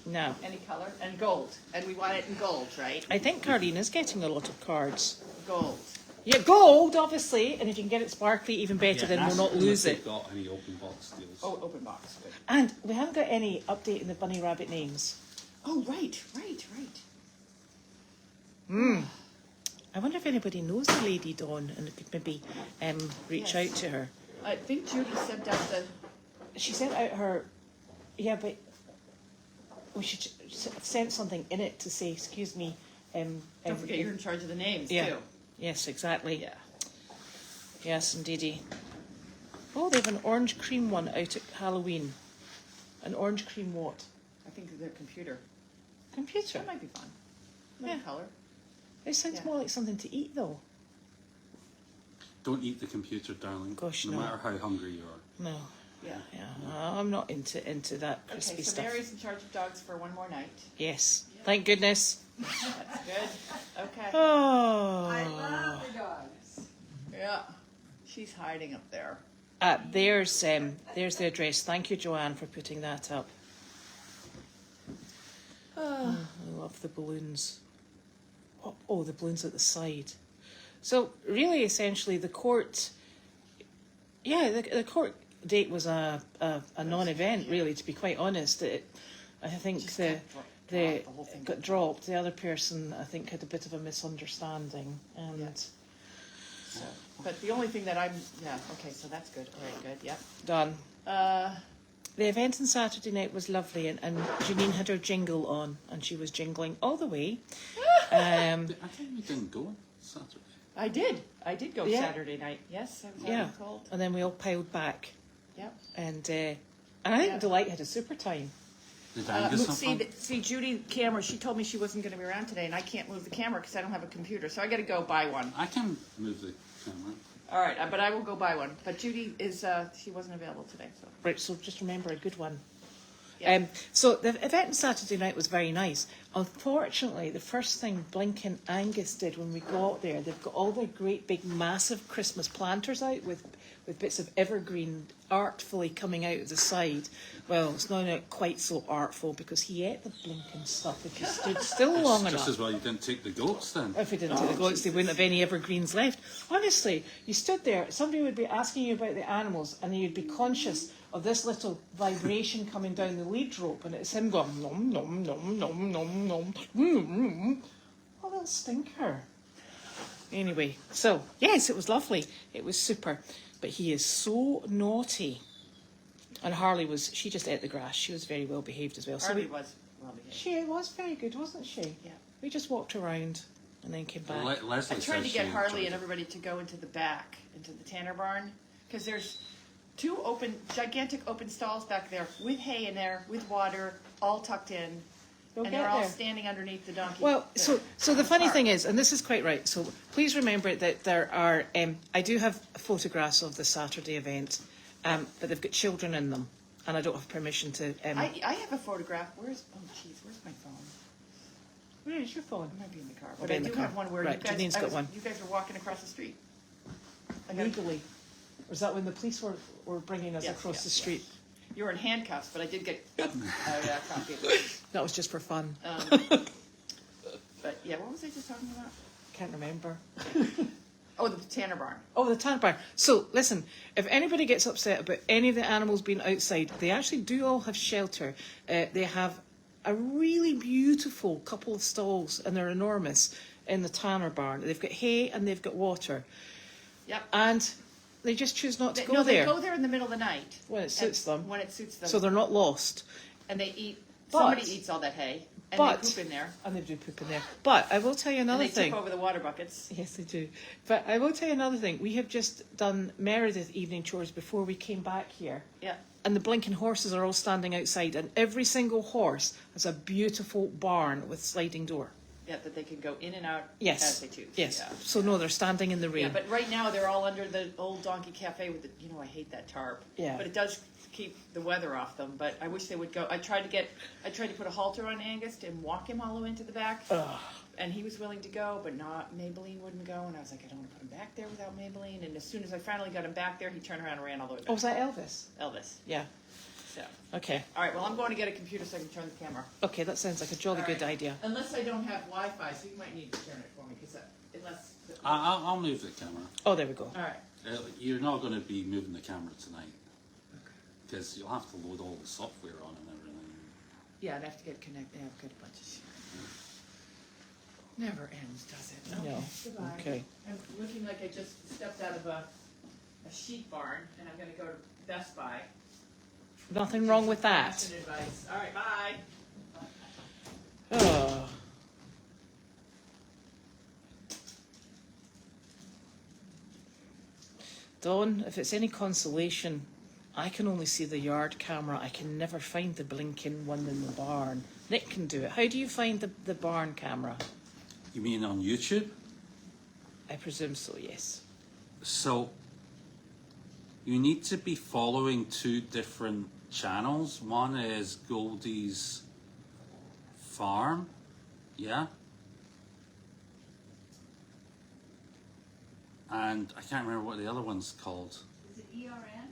No. Any color and gold, and we want it in gold, right? I think Carlene is getting a lot of cards. Gold. Yeah, gold, obviously, and if you can get it sparkly, even better, Yeah, then we'll ask not them lose if it. they've got any open box deals. Oh, open box. Good. And we haven't got any update in the bunny rabbit names. Oh, right. I wonder if anybody knows the Lady Dawn and could maybe reach Yes. out to her. I think Judy sent out the. She sent out her, yeah, but we should send something in it to say, excuse me. Don't forget, you're in charge of the names yeah. too. Yes, exactly. Yeah. Yes, indeedy. Oh, they have an orange cream one out at Halloween. An orange cream what? I think their computer. Computer. That might be fun. Little Yeah. color. It sounds Yeah. more like something to eat though. Don't eat the computer, darling. Gosh, no no. matter how hungry you are. Yeah. No. Yeah, I'm not into that crispy Okay, so stuff. Mary's in charge of dogs for one more night. Yes. Thank goodness. That's good. Okay. Oh. I love the dogs. Yeah. She's hiding up there. There's the address. Thank you, Joanne, for putting that up. I love the balloons. Oh, the balloons at the side. So really, essentially, the court. Yeah, the court date was a non-event, really. To be quite honest, I think Just the whole thing got dropped. The other person, I think, had a bit of a misunderstanding, and. Yeah. So, but the only thing that okay, so that's good. All right, good. Yep. Done. Uh, The event on Saturday night was lovely, and Janine had her jingle on, and she was jingling all the way. I think we didn't go on Saturday. I did go Yeah. Saturday night. Yes, I was Yeah, told. and then we all piled back, Yep. and I think Yeah. Delight had a super time. Did Angus have fun? See, Judy camera. She told me she wasn't going to be around today, and I can't move the camera because I don't have a computer. So I got to go buy one. I can move the camera. All right, but I will go buy one. But Judy is she wasn't available today, so Right, so just remember a good one. yeah. So the event on Saturday night was very nice. Unfortunately, the first thing Blinkin' Angus did when we got there, they've got all their great big massive Christmas planters out with bits of evergreen artfully coming out of the side. Well, it's not quite so artful because he ate the blinking stuff if he stood still long Just enough. as well you didn't take the goats then. If we didn't take the goats, they wouldn't have any evergreens left. Honestly, you stood there, somebody would be asking you about the animals, and you'd be conscious of this little vibration coming down the lead rope, and it's him going, nom, nom, nom, nom, nom, nom, mm. Oh, that stinker. Anyway, so, yes, it was lovely. It was super. But he is so naughty. And Harley she just ate the grass. She was very well behaved as well. Harley was well behaved. She was very good, wasn't she? Yeah. We just walked around and then came back. Leslie I tried says to she get Harley enjoyed and it. everybody to go into the back, into the Tanner barn, because there's two gigantic open stalls back there with hay in there, with water, all tucked in, You'll and get they're all there. standing underneath the donkey. Well, so the funny tarp. thing is, and this is quite right. So please remember that there are. I do have photographs of the Saturday event, but they've got children in them, and I don't have permission to. I have a photograph. Where's my phone? Where is your phone? It might be in the car. I'll But be I in the do car. have one where Right, you guys, Janine's got one. you guys were walking across the street. I got- Legally. Was that when the police were bringing us Yes, across yes, the street? You were in handcuffs, but I did get a copy of it. That was just for fun. But yeah, what was I just talking about? Can't remember. Oh, the Tanner barn. Oh, the tanner barn. So, listen, if anybody gets upset about any of the animals being outside, they actually do all have shelter. They have a really beautiful couple of stalls, and they're enormous, in the tanner barn. They've got hay and they've got water. Yep. And they just choose not to go no, there they go there in the middle of the night. when it suits them. When it suits them. So they're not lost. And they eat, But- somebody eats all that hay, and but- they poop in there. And they do poop in there. But I will tell you And another they thing. tip over the water buckets. Yes, they do. But I will tell you another thing. We have just done Meredith evening chores before we came back here. Yeah. And the blinking horses are all standing outside, and every single horse has a beautiful barn with sliding door. Yeah, that they can go in and out Yes. as they choose. Yes. Yeah. So no, they're standing in the rain. Yeah, but right now they're all under the old Donkey Cafe with the, I hate that tarp. Yeah. But it does keep the weather off them, but I wish they would go. I tried to put a halter on Angus and walk him all the way into the back. Ugh. And he was willing to go, but not Maybelline wouldn't go, and I was like, I don't want to put him back there without Maybelline. And as soon as I finally got him back there, he turned around and ran all the way back. Oh, was that Elvis? Elvis. Yeah. So, Okay. all right. Well, I'm going to get a computer so I can turn the camera. Okay, that sounds like a jolly All good right. idea. Unless I don't have Wi-Fi, so you might need to turn it for me, because unless. I'll move the camera. Oh, there we go. All right. You're not going to be moving the camera tonight because you'll have to load all the software on and everything. Yeah, I'd have to get connected. I've got a bunch of shit. Never ends, does it? No. Goodbye. Okay. I'm looking like I just stepped out of a sheep barn, and I'm going to go to Best Buy. Nothing wrong with that. Fashion advice. All right, bye. Oh. Dawn, if it's any consolation, I can only see the yard camera. I can never find the blinking one in the barn. Nick can do it. How do you find the barn camera? You mean on YouTube? I presume so, yes. So you need to be following two different channels. One is Goldy's Farm, yeah, and I can't remember what the other one's called. Is it ERN?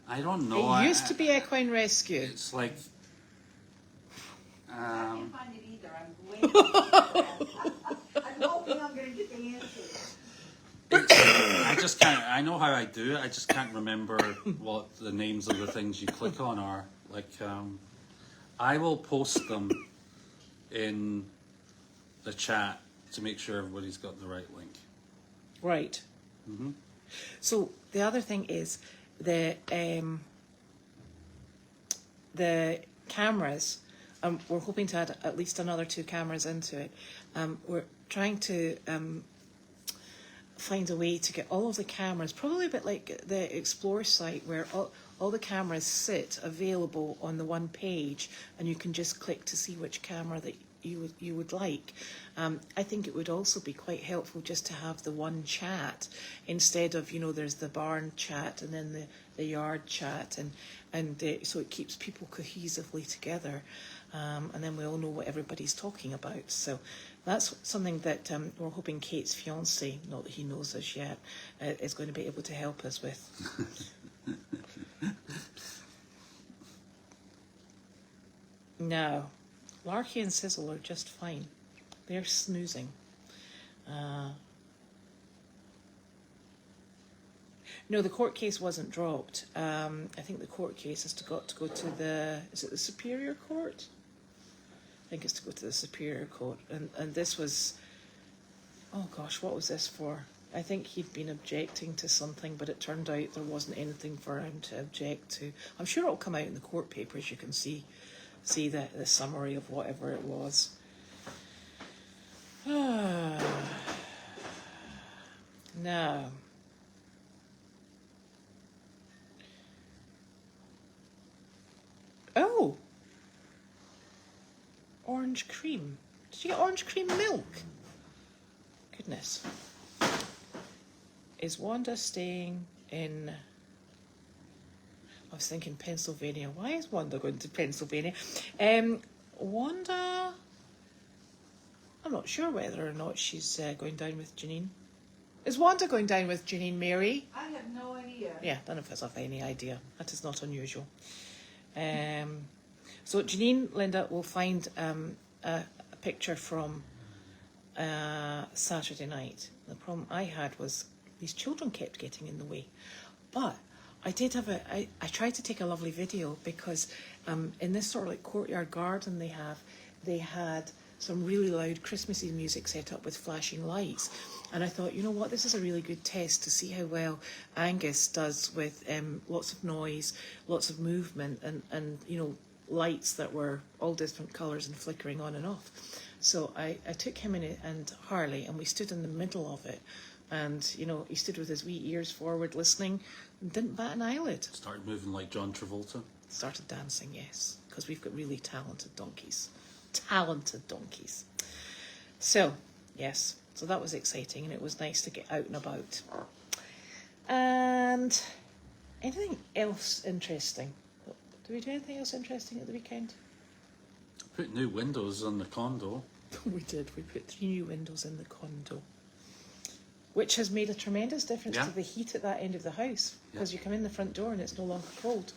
I don't know. It used to be Equine Rescue. It's like. I can't find it either. I'm waiting. I'm hoping I'm going to get the answer. I just can't. I know how I do it. I just can't remember what the names of the things you click on are. Like, I will post them in the chat to make sure everybody's got the right link. Right. Mm-hmm. So the other thing is the cameras. We're hoping to add at least another 2 cameras into it. We're trying to find a way to get all of the cameras, probably a bit like the Explore site, where all the cameras sit available on the one page, and you can just click to see which camera that you would like. I think it would also be quite helpful just to have the one chat instead of, there's the barn chat and then the yard chat, and so it keeps people cohesively together, and then we all know what everybody's talking about. So that's something that we're hoping Kate's fiance, not that he knows us yet, is going to be able to help us with. Now, Larky and Sizzle are just fine. They're snoozing. No, the court case wasn't dropped. I think the court case has got to go to is it the Superior Court? I think it's to go to the Superior Court. And this was, oh gosh, what was this for? I think he'd been objecting to something, but it turned out there wasn't anything for him to object to. I'm sure it'll come out in the court papers. You can see the summary of whatever it was. Now, oh, orange cream. Did you get orange cream milk? Goodness. Is Wanda staying in... I was thinking Pennsylvania. Why is Wanda going to Pennsylvania? Wanda... I'm not sure whether or not she's going down with Janine. Is Wanda going down with Janine, Mary? I have no idea. Yeah, none of us have any idea. That is not unusual. So Janine, Linda, will find a picture from Saturday night. The problem I had was these children kept getting in the way. But I did have I tried to take a lovely video because in this sort of like courtyard garden they had some really loud Christmassy music set up with flashing lights. And I thought, you know what, this is a really good test to see how well Angus does with lots of noise, lots of movement, and you know, lights that were all different colours and flickering on and off. So I took him in it and Harley, and we stood in the middle of it. And, you know, he stood with his wee ears forward listening and didn't bat an eyelid. Started moving like John Travolta. Started dancing, yes, because we've got really talented donkeys. Talented donkeys. So, yes, so that was exciting, and it was nice to get out and about. And anything else interesting? Did we do anything else interesting at the weekend? Put new windows on the condo. We did. We put 3 new windows in the condo, which has made a tremendous difference to the heat at that end of the house, because you come in the front door and it's no longer cold.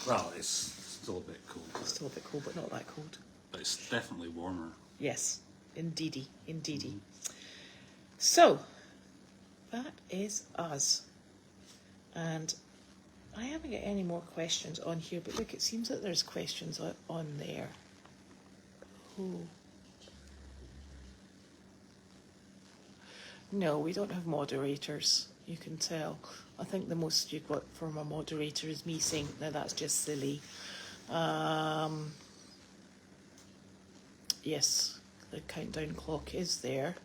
Well, it's still a bit cold. It's still a bit cold, but not that cold. But it's definitely warmer. Yes, indeedy, indeedy. So, that is us. And I haven't got any more questions on here, but look, it seems that there's questions on there. Ooh. No, we don't have moderators, you can tell. I think the most you've got from a moderator is me saying, now that's just silly. Yes, the countdown clock is there.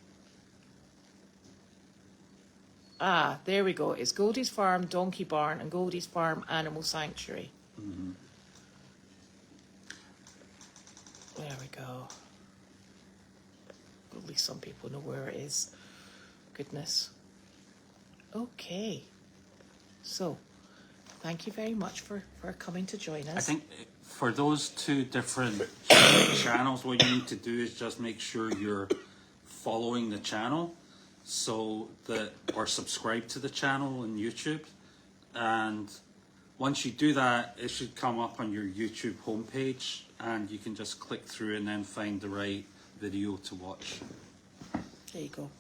Ah, there we go. It's Goldy's Farm, Donkey Barn, and Goldy's Farm Animal Sanctuary. Mm-hmm. There we go. At least some people know where it is. Goodness. Okay. So, thank you very much for coming to join us. I think for those 2 different channels, what you need to do is just make sure you're following the channel, so that, or subscribe to the channel on YouTube. And once you do that, it should come up on your YouTube homepage, and you can just click through and then find the right video to watch. There you go.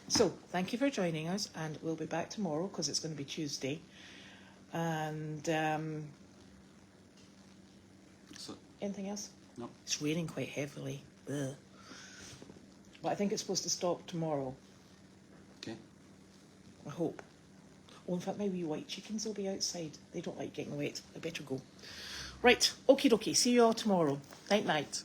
So, thank you for joining us, and we'll be back tomorrow because it's going to be Tuesday. And So, anything else? no. It's raining quite heavily. Ugh. But I think it's supposed to stop tomorrow. Okay. I hope. Oh, in fact, my wee white chickens will be outside. They don't like getting wet. I better go. Right, okie dokie. See you all tomorrow. Night night.